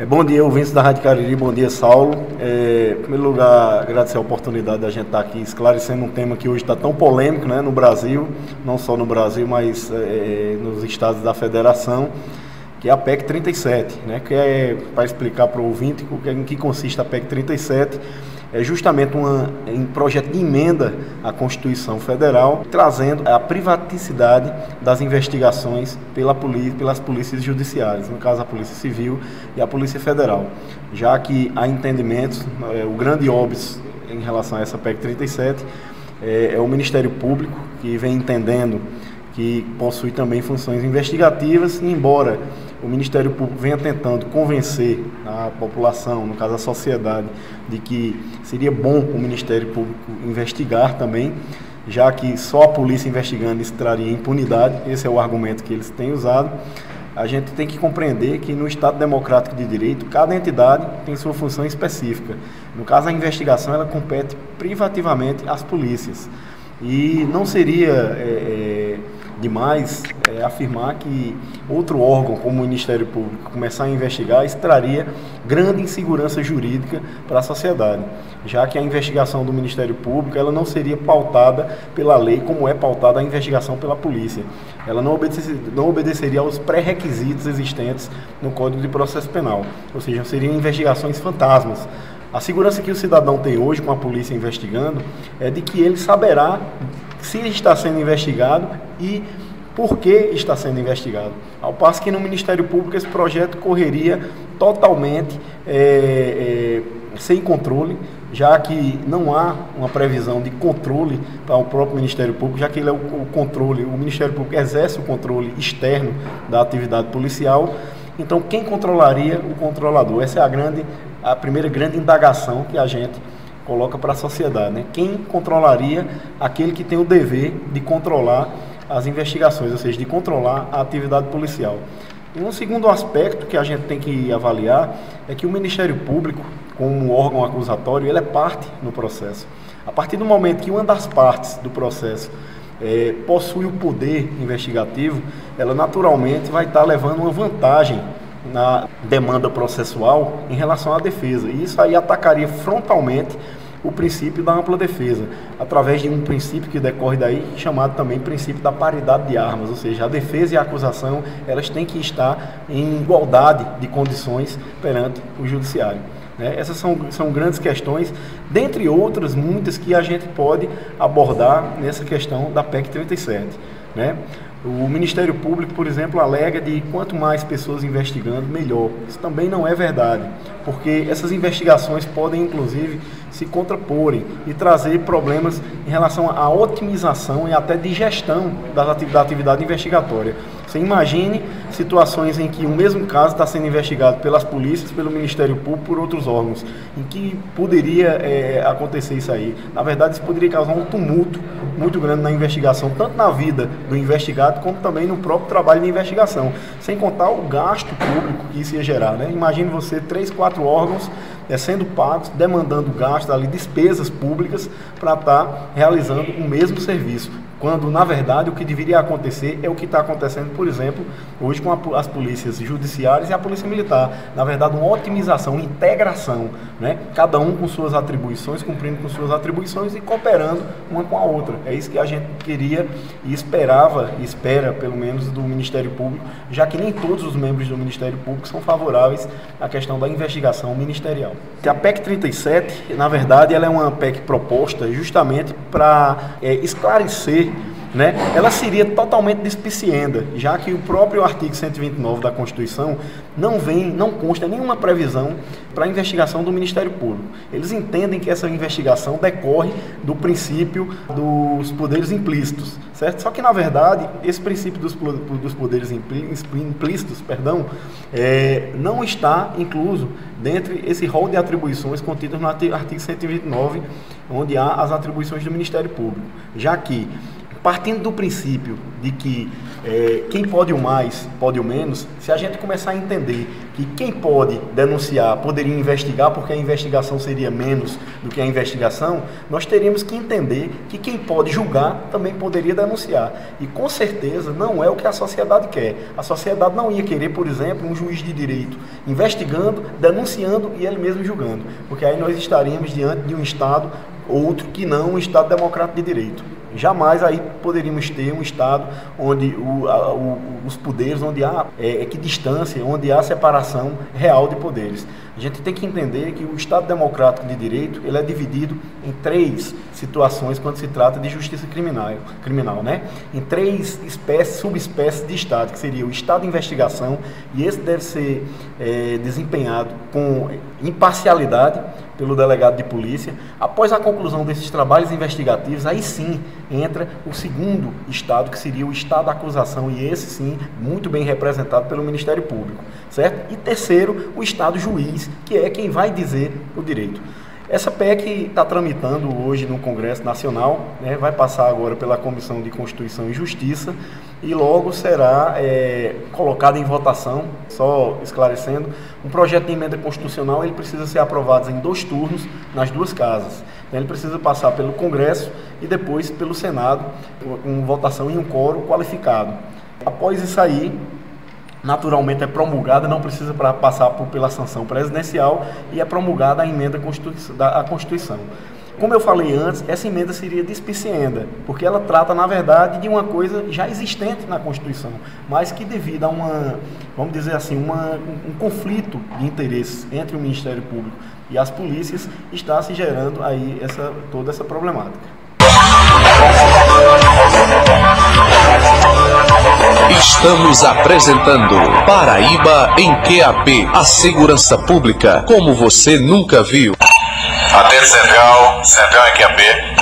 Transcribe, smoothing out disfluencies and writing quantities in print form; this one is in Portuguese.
Bom dia, ouvintes da Rádio Cariri, bom dia, Saulo. Em primeiro lugar, agradecer a oportunidade da gente estar aqui esclarecendo um tema que hoje está tão polêmico, né, no Brasil, não só no Brasil, mas nos estados da federação, que é a PEC 37, né, que é, para explicar para o ouvinte em que consiste a PEC 37, é justamente um projeto de emenda à Constituição Federal, trazendo a privaticidade das investigações pelas polícias judiciárias, no caso a Polícia Civil e a Polícia Federal, já que há entendimentos, o grande óbice em relação a essa PEC 37 é o Ministério Público, que vem entendendo que possui também funções investigativas, e embora o Ministério Público venha tentando convencer a população, no caso a sociedade, de que seria bom o Ministério Público investigar também, já que só a polícia investigando isso traria impunidade, esse é o argumento que eles têm usado. A gente tem que compreender que no Estado Democrático de Direito, cada entidade tem sua função específica. No caso, a investigação ela compete privativamente às polícias. E não seria demais afirmar que outro órgão, como o Ministério Público, começar a investigar, isso traria grande insegurança jurídica para a sociedade, já que a investigação do Ministério Público ela não seria pautada pela lei como é pautada a investigação pela polícia. Ela não obedeceria aos pré-requisitos existentes no Código de Processo Penal, ou seja, seriam investigações fantasmas. A segurança que o cidadão tem hoje com a polícia investigando é de que ele saberá se está sendo investigado e por que está sendo investigado. Ao passo que no Ministério Público esse projeto correria totalmente sem controle, já que não há uma previsão de controle para o próprio Ministério Público, já que ele é o Ministério Público exerce o controle externo da atividade policial. Então, quem controlaria o controlador? Essa é a primeira grande indagação que a gente coloca para a sociedade, né? Quem controlaria aquele que tem o dever de controlar as investigações, ou seja, de controlar a atividade policial? E um segundo aspecto que a gente tem que avaliar é que o Ministério Público, como órgão acusatório, ele é parte no processo. A partir do momento que uma das partes do processo possui o poder investigativo, ela naturalmente vai estar levando uma vantagem na demanda processual em relação à defesa. E isso aí atacaria frontalmente o princípio da ampla defesa, através de um princípio que decorre daí, chamado também princípio da paridade de armas, ou seja, a defesa e a acusação, elas têm que estar em igualdade de condições perante o judiciário. Essas são grandes questões, dentre outras muitas que a gente pode abordar nessa questão da PEC 37. O Ministério Público, por exemplo, alega de quanto mais pessoas investigando, melhor. Isso também não é verdade, porque essas investigações podem, inclusive, se contraporem e trazer problemas em relação à otimização e até de gestão da atividade investigatória. Você imagine situações em que o mesmo caso está sendo investigado pelas polícias, pelo Ministério Público, por outros órgãos, em que poderia acontecer isso aí. Na verdade, isso poderia causar um tumulto muito grande na investigação, tanto na vida do investigado, como também no próprio trabalho de investigação, sem contar o gasto público que isso ia gerar. Imagine você 3, 4 órgãos sendo pagos, demandando gastos, despesas públicas para estar realizando o mesmo serviço, quando, na verdade, o que deveria acontecer é o que está acontecendo, por exemplo, hoje com as polícias judiciárias e a polícia militar. Na verdade, uma otimização, uma integração, cada um com suas atribuições, cumprindo com suas atribuições e cooperando uma com a outra. É isso que a gente queria e esperava, e espera, pelo menos, do Ministério Público, já que nem todos os membros do Ministério Público são favoráveis à questão da investigação ministerial. A PEC 37, na verdade, ela é uma PEC proposta justamente para esclarecer, ela seria totalmente despicienda, já que o próprio artigo 129 da Constituição não consta nenhuma previsão para a investigação do Ministério Público. Eles entendem que essa investigação decorre do princípio dos poderes implícitos, certo? Só que, na verdade, esse princípio dos poderes implícitos, não está incluso dentre esse rol de atribuições contidas no artigo 129, onde há as atribuições do Ministério Público, já que partindo do princípio de que quem pode o mais, pode o menos, se a gente começar a entender que quem pode denunciar poderia investigar, porque a investigação seria menos do que a investigação, nós teríamos que entender que quem pode julgar também poderia denunciar. E com certeza não é o que a sociedade quer. A sociedade não ia querer, por exemplo, um juiz de direito investigando, denunciando e ele mesmo julgando, porque aí nós estaríamos diante de um Estado outro que não um Estado democrático de direito. Jamais aí poderíamos ter um Estado onde os poderes, onde há equidistância, onde há separação real de poderes. A gente tem que entender que o Estado democrático de direito ele é dividido em 3 situações quando se trata de justiça criminal, né? Em 3 subespécies de Estado, que seria o Estado de investigação, e esse deve ser desempenhado com imparcialidade pelo delegado de polícia. Após a conclusão desses trabalhos investigativos, aí sim entra o segundo estado, que seria o estado da acusação, e esse sim, muito bem representado pelo Ministério Público, certo? E terceiro, o estado juiz, que é quem vai dizer o direito. Essa PEC está tramitando hoje no Congresso Nacional, né, vai passar agora pela Comissão de Constituição e Justiça e logo será colocada em votação. Só esclarecendo, um projeto de emenda constitucional ele precisa ser aprovado em 2 turnos nas 2 casas. Então, ele precisa passar pelo Congresso e depois pelo Senado, com votação em um quórum qualificado. Após isso aí, naturalmente é promulgada, não precisa passar pela sanção presidencial e é promulgada a emenda à Constituição. Como eu falei antes, essa emenda seria despicienda, porque ela trata, na verdade, de uma coisa já existente na Constituição, mas que devido a vamos dizer assim, um conflito de interesses entre o Ministério Público e as polícias, está se gerando aí toda essa problemática. Estamos apresentando Paraíba em QAP, a segurança pública como você nunca viu. Atento Central em QAP.